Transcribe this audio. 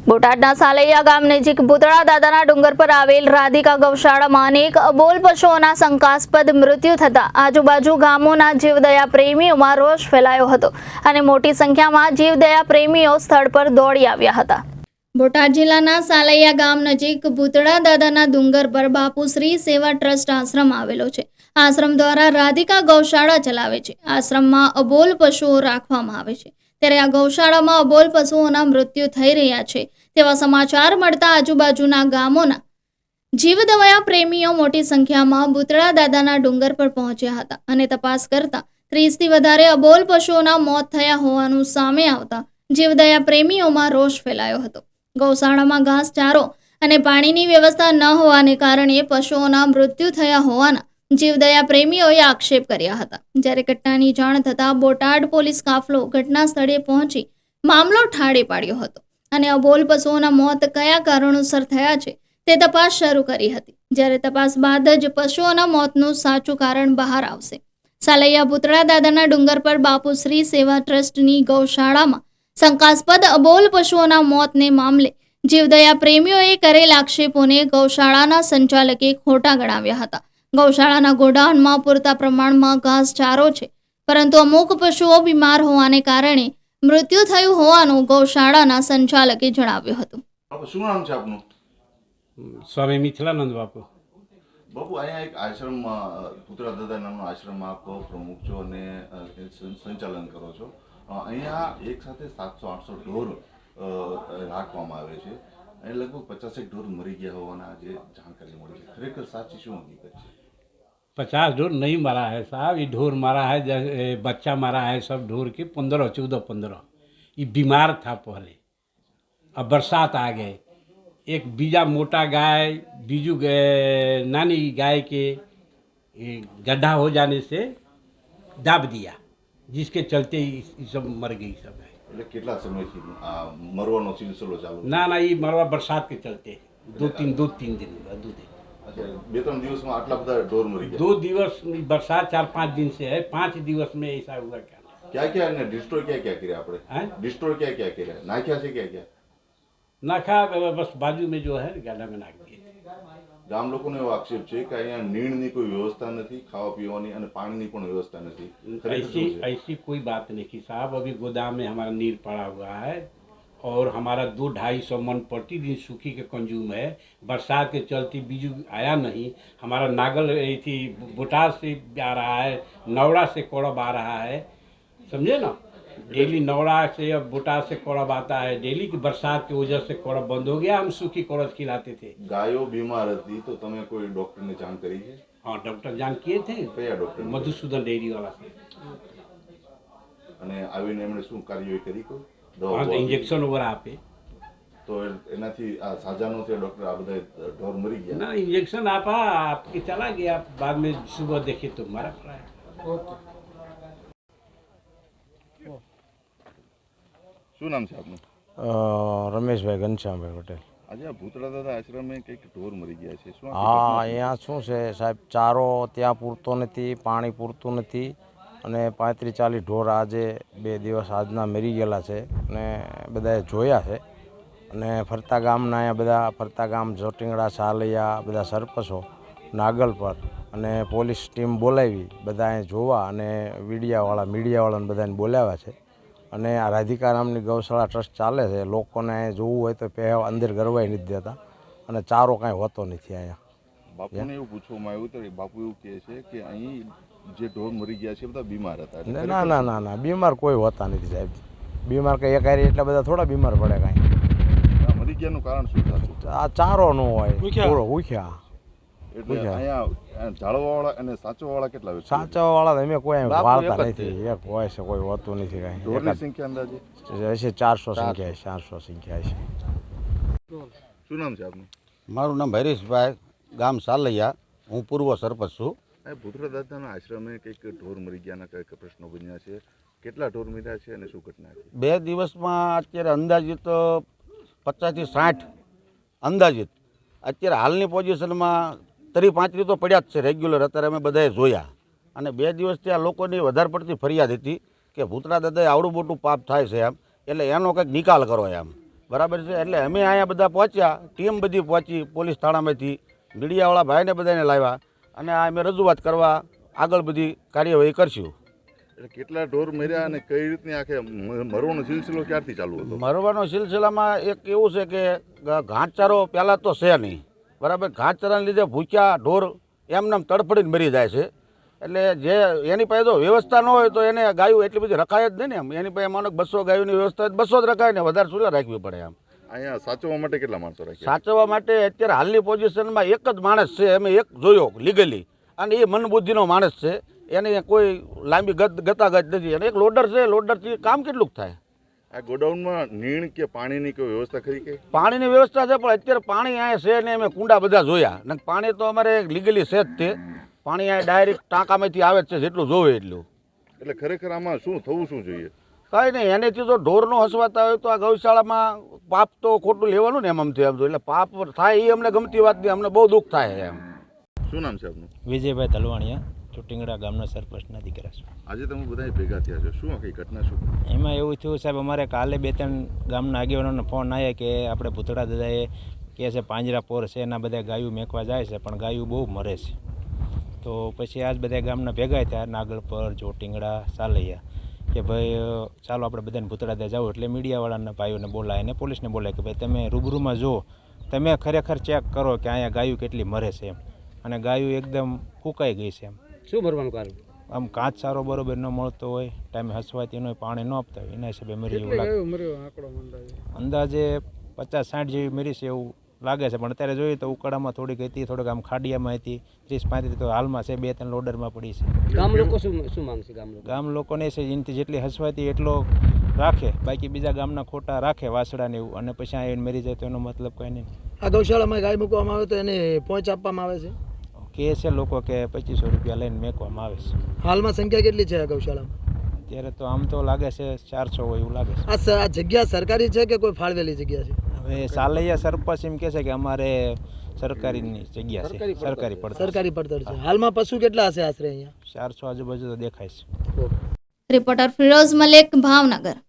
બોટાદના સાલૈયા ગામ નજીક ભૂતળા દાદાના ડુંગર પર આવેલ રાધિકા ગૌશાળામાં અનેક અબોલ પશુઓના શંકાસ્પદ મૃત્યુ થતા આજુબાજુ ગામોના જીવદયા પ્રેમીઓમાં રોષ ફેલાયો હતો અને મોટી સંખ્યામાં જીવદયા પ્રેમીઓ સ્થળ પર દોડી આવ્યા હતા। બોટાદ જિલ્લાના સાલૈયા ગામ નજીક ભૂતળા દાદાના ડુંગર પર બાપુશ્રી સેવા ટ્રસ્ટ આશ્રમ આવેલો છે। આશ્રમ દ્વારા રાધિકા ગૌશાળા ચલાવે છે। આશ્રમમાં અબોલ પશુઓ રાખવામાં આવે છે, ત્યારે આ ગૌશાળામાં અબોલ પશુઓના મૃત્યુ થઈ રહ્યા છે તેવા સમાચાર મળતા આજુબાજુના ગામોના જીવદયા પ્રેમીઓ મોટી સંખ્યામાં ભૂતળા દાદાના ડુંગર પર પહોંચ્યા હતા અને તપાસ કરતા 30થી વધારે અબોલ પશુઓના મોત થયા હોવાનું સામે આવતા જીવદયા પ્રેમીઓમાં રોષ ફેલાયો હતો। ગૌશાળામાં ઘાસચારો અને પાણીની વ્યવસ્થા ન હોવાને કારણે પશુઓના મૃત્યુ થયા હોવાના જીવદયા પ્રેમીઓએ આક્ષેપ કર્યા હતા। જ્યારે ઘટનાની જાણ થતાં બોટાદ પોલીસ કાફલો ઘટના સ્થળે પહોંચી મામલો ઠાળે પાડ્યો હતો અને અબોલ પશુઓના મોત કયા કારણોસર થયા છે તે તપાસ શરૂ કરી હતી। જ્યારે તપાસ બાદ જ પશુઓના મોતનું સાચું કારણ બહાર આવશે। સાલૈયા ભૂતળા દાદાના ડુંગર પર બાપુશ્રી સેવા ટ્રસ્ટની ગૌશાળામાં શંકાસ્પદ અબોલ પશુઓના મોતને મામલે જીવદયા પ્રેમીઓએ કરેલ આક્ષેપોને ગૌશાળાના સંચાલકે ખોટા ગણાવ્યા હતા। ગૌશાળાના ગોડાઉનમાં પૂરતા પ્રમાણમાં ઘાસચારો છે, પરંતુ અમુક પશુઓ બીમાર હોવાને કારણે મૃત્યુ થયું હોવાનું ગૌશાળાના સંચાલકે જણાવ્યું હતું। શું નામ છે આપનું? સ્વામી મિથિલાનંદ બાપુ। બાપુ, અહીંયા એક આશ્રમ ભૂતળા દાદા નામનો આશ્રમ આપ પ્રમુખ છો અને સંચાલન કરો છો। અહીંયા એક સાથે 700-800 ઢોર રાખવામાં આવે છે અને લગભગ 50 ઢોર મરી ગયા હોવાના જે જાણકારી મળી છે, ખરેખર સાચી શું હકીકત છે? 50 ढोर नहीं मरा है साहब, ये ढोर मरा है, बच्चा मरा है सब ढोर के 15, 14, 15। ये बीमार था पहले, अब बरसात आ गए, एक बीजा मोटा गाय बीजू नानी गाय के गड्ढा हो जाने से दाब दिया, जिसके चलते ये सब मर गई सब है। એટલે કેટલા સમયથી આ મરવાનો સિલસિલો ચાલુ? ना ये मरवा बरसात के चलते दो तीन दिन हुआ, 2 दिन। अच्छा, 2-3 દિવસમાં આટલા બધા ઢોર મરી ગયા? 2 दिवस बरसात 4-5 दिन से है, 5 दिवस में ऐसा हुआ क्या? क्या ने डिस्ट्रॉय क्या કર્યા આપણે? हैं? डिस्ट्रॉय क्या કર્યા? નાખ્યા છે क्या? नाखा बस बाजू में जो है गाड़ा में नाख दिए। ગામ લોકોનો એવો આક્ષેપ છે કે અહીંયા નીણની કોઈ વ્યવસ્થા નથી, ખાવા પીવાની અને પાણીની પણ વ્યવસ્થા નથી। ऐसी कोई बात नहीं की साहब, अभी गोदाम में हमारा नीर पड़ा हुआ है और हमारा 200-250 मन प्रतिदिन सूखी के कंज्यूम है। बरसात के चलते बीजू आया नहीं, हमारा नागल थी बोटाद से आ रहा है, नवड़ा से कोड़ब आ रहा है, समझे ना। डेली नवड़ा से अब बोटाद से कोड़ब आता है, डेली की बरसात की वजह से कोड़ब बंद हो गया। हम सूखी कोड़ब खिलाते थे। ગાયો બીમાર હતી તો તમે કોઈ ડોક્ટરને જાણ કરી છે? हाँ, डॉक्टर जान किए थे, કયા ડોક્ટર? मधुसूदन डेयरी वाला से। અને આવીને એમણે શું કાર્યવાહી કરી? કોઈ हाँ, तो દવા इंजेक्शन वगैरह आपे તો એનાથી આ સાજાનો થયો ડોક્ટર? આ બધા ઢોર મરી ગયા? ना, इंजेक्शन आपा आपके चला गया, बाद में सुबह देखे तो मारा पड़ा है। શું નામ છે આપનું? રમેશભાઈ ઘનશ્યામભાઈ પટેલ। આજે આ ભૂતળા દાદા આશ્રમે કંઈક ઢોર મરી ગયા છે, શું હા, અહીંયા શું છે સાહેબ, ચારો ત્યાં પૂરતો નથી, પાણી પૂરતું નથી અને 35-40 ઢોર આજે 2 દિવસ આજના મરી ગયેલા છે અને બધાએ જોયા છે અને ફરતા ગામના અહીંયા બધા ફરતા ગામ જોટિંગડા સાલૈયા બધા સરપંચો નાગલ પર અને પોલીસ ટીમ બોલાવી બધા અહીંયા જોવા અને મીડિયાવાળાને બધાને બોલાવ્યા છે અને આ રાધિકા નામની ગૌશાળા ટ્રસ્ટ ચાલે છે। લોકોને જોવું હોય તો પહેલાં અંદર ગરવાઈ નથી દેતા અને ચારો કાંઈ હોતો નથી અહીંયા। બાપુને એવું પૂછવામાં આવ્યું તો બાપુ એવું કહે છે કે અહીં જે ઢોર મરી ગયા છે એ બધા બીમાર હતા। એટલે ના ના ના ના, બીમાર કોઈ હોતા નથી સાહેબ। બીમાર કંઈ એકારી એટલા બધા થોડા બીમાર પડે કાંઈ। આ મરી ગયાનું કારણ શું થતું? આ ચારો ન હોય, પૂરો ભૂખ્યા। એટલે અહીંયા ઝાડવાવાળા અને સાચવાવાળા કેટલા વ્યક્તિ? સાચાવાળા તો અમે કોઈ વાળતા નથી, એક હોય છે, કોઈ હોતું નથી ઢોરની કાંઈ। સંખ્યા અંદાજે હશે 400 સંખ્યા છે, 400 સંખ્યા છે। શું નામ છે આપનું? મારું નામ હરીશભાઈ, ગામ સાલૈયા, હું પૂર્વ સરપંચ છું। આ ભૂતળા દાદાના આશ્રમે કંઈક ઢોર મરી ગયાના કંઈક પ્રશ્નો બન્યા છે, કેટલા ઢોર મર્યા છે અને શું ઘટના છે? 2 દિવસમાં અત્યારે અંદાજિત 50 થી 60 અંદાજિત અત્યારે હાલની પોઝિશનમાં 30-35 તો પડ્યા જ છે રેગ્યુલર। અત્યારે અમે બધાએ જોયા અને 2 દિવસથી આ લોકોની વધારે પડતી ફરિયાદ હતી કે ભૂતળા દાદાએ આવડું મોટું પાપ થાય છે એમ, એટલે એનો કંઈક નિકાલ કરો એમ। બરાબર છે. એટલે અમે અહીંયા બધા પહોંચ્યા, ટીમ બધી પહોંચી પોલીસ થાણામાંથી, મીડિયાવાળા ભાઈને બધાને લાવ્યા અને આ અમે રજૂઆત કરવા આગળ બધી કાર્યવાહી કરશું. એટલે કેટલા ઢોર મર્યા અને કઈ રીતની આખે મરવાનો સિલસિલો ક્યારથી ચાલુ હતો? મરવાનો સિલસિલામાં એક એવું છે કે ઘાસચારો પહેલાં તો છે નહીં, બરાબર. ઘાસચારાને લીધે ભૂખ્યા ઢોર એમને તડફડીને મરી જાય છે. એટલે જે એની પાસે જો વ્યવસ્થા ન હોય તો એને ગાયું એટલી બધી રખાય જ નહીં ને. એમ એની પાસે માનો 200 ગાયોની વ્યવસ્થા 200 જ રખાય ને, વધારે સુલા રાખવી પડે. એમ અહીંયા સાચવવા માટે કેટલા માણસો રાખ્યા? સાચવવા માટે અત્યારે હાલની પોઝિશનમાં એક જ માણસ છે, અમે એક જોયો લીગલી, અને એ મનબુદ્ધિનો માણસ છે. એની કોઈ લાંબી ગતાગત નથી. અને એક લોડર છે, લોડરથી કામ કેટલું થાય? આ ગોડાઉનમાં નીણ કે પાણીની કોઈ વ્યવસ્થા ખરી કે? પાણીની વ્યવસ્થા છે, પણ અત્યારે પાણી અહીંયા છે ને. અમે કુંડા બધા જોયા ને, પાણી તો અમારે લીગલી છે જ તે. પાણી અહીંયા ડાયરેક્ટ ટાંકામાંથી આવે જ છે, જેટલું જોવે એટલું. એટલે ખરેખર આમાં શું થવું શું જોઈએ? કાંઈ નહીં, એનેથી તો ઢોરનો હસવાતા હોય તો આ ગૌશાળામાં પાપ તો ખોટું લેવાનું ને. એમ થયું એમ તો એટલે પાપ થાય એ અમને ગમતી વાત નહીં, અમને બહુ દુઃખ થાય. એમ શું નામ છે આપનું? વિજયભાઈ તલવાણીયા, ચોટીંગડા ગામના સરપંચના દીકરા છે. આજે તમે બધા ભેગા થયા છો, શું આખી ઘટના શું? એમાં એવું થયું સાહેબ, અમારે કાલે 2-3 ગામના આગેવાનોનો ફોન આવ્યા કે આપણે ભૂતળા દાદાએ કહે છે પાંજરાપોર છે, એના બધા ગાયું મેકવા જાય છે, પણ ગાયું બહુ મરે છે. તો પછી આજ બધા ગામના ભેગા થયા, નાગલપર, ચોટીંગડા, સાલૈયા, કે ભાઈ ચાલો આપણે બધાને ભૂતળા દાદા જાવ. એટલે મીડિયાવાળાના ભાઈઓને બોલાય અને પોલીસને બોલાય કે ભાઈ તમે રૂબરૂમાં જો, તમે ખરેખર ચેક કરો કે અહીંયા ગાયું કેટલી મરે છે એમ. અને ગાયું એકદમ ફૂંકાઈ ગઈ છે એમ. શું ભરવાનું કારણ? આમ કાચ સારો બરોબર ન મળતો હોય, ટાઈમે હસવાતી હોય, પાણી ન આપતા હોય, એના હિસાબે મરી એવું લાગે. અંદાજે 50-60 જેવી મરી છે એવું લાગે છે. પણ અત્યારે જોઈએ તો ઉકાળામાં થોડીક હતી, થોડીક આમ ખાડિયામાં હતી, 30-35 તો હાલમાં છે, 2-3 લોડરમાં પડી છે. ગામ લોકો શું માંગશે? ગામ લોકોને છે એનાથી જેટલી હસવાતી એટલો રાખે, બાકી બીજા ગામના ખોટા રાખે વાસડાને એવું, અને પછી આ મરી જાય તો એનો મતલબ કંઈ નહીં. આ ગૌશાળામાં ગાય મૂકવામાં આવે તો એને પહોંચ આપવામાં આવે છે કહે છે લોકો કે 2500 રૂપિયા લઈને મેકવામાં આવે છે. હાલમાં સંખ્યા કેટલી છે આ ગૌશાળામાં? અત્યારે તો આમ તો લાગે છે 400 હોય એવું લાગે છે. આ જગ્યા સરકારી છે કે કોઈ ફાળવેલી જગ્યા છે? હવે સાલૈયા સરપંચ એમ કહે છે કે અમારે સરકારીની જગ્યા છે, સરકારી પડતર. સરકારી પડતર છે. હાલમાં પશુ કેટલા હશે આશરે અહીંયા? 400 આજુબાજુ તો દેખાય છે. રિપોર્ટર ફિરોઝ મલેક, ભાવનગર.